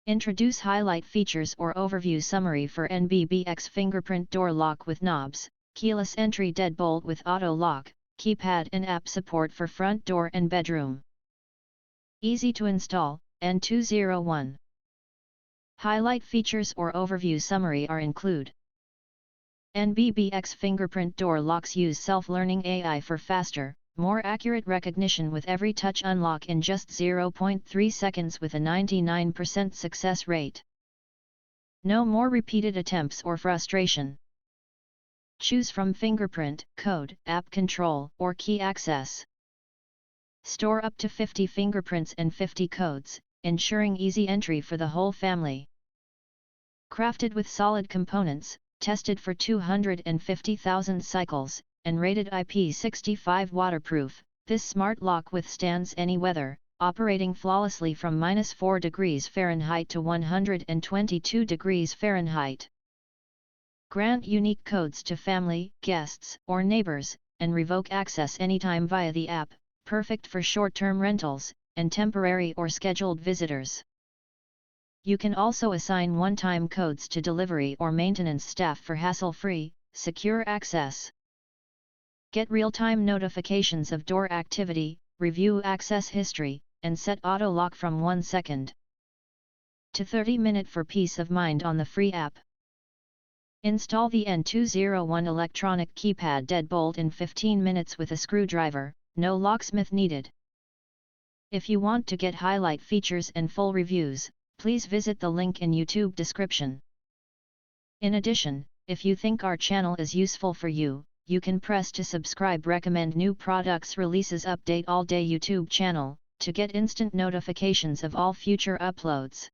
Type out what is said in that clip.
Introduce highlight features or overview summary for NBBX Fingerprint door lock with knobs, keyless entry deadbolt with auto lock, keypad and app support for front door and bedroom. Easy to install, N201. Highlight features or overview summary are include. NBBX Fingerprint door locks use self-learning AI for faster, more accurate recognition with every touch unlock in just 0.3 seconds with a 99% success rate. No more repeated attempts or frustration. Choose from fingerprint, code, app control, or key access. Store up to 50 fingerprints and 50 codes, ensuring easy entry for the whole family. Crafted with solid components, tested for 250,000 cycles, and rated IP65 waterproof, this smart lock withstands any weather, operating flawlessly from -4 degrees Fahrenheit to 122 degrees Fahrenheit. Grant unique codes to family, guests, or neighbors, and revoke access anytime via the app, perfect for short-term rentals, and temporary or scheduled visitors. You can also assign one-time codes to delivery or maintenance staff for hassle-free, secure access. Get real-time notifications of door activity, review access history, and set auto lock from 1 second to 30 minutes for peace of mind on the free app. Install the N201 electronic keypad deadbolt in 15 minutes with a screwdriver, no locksmith needed. If you want to get highlight features and full reviews, please visit the link in YouTube description. In addition, if you think our channel is useful for you, you can press to subscribe recommend new products releases update all day YouTube channel, to get instant notifications of all future uploads.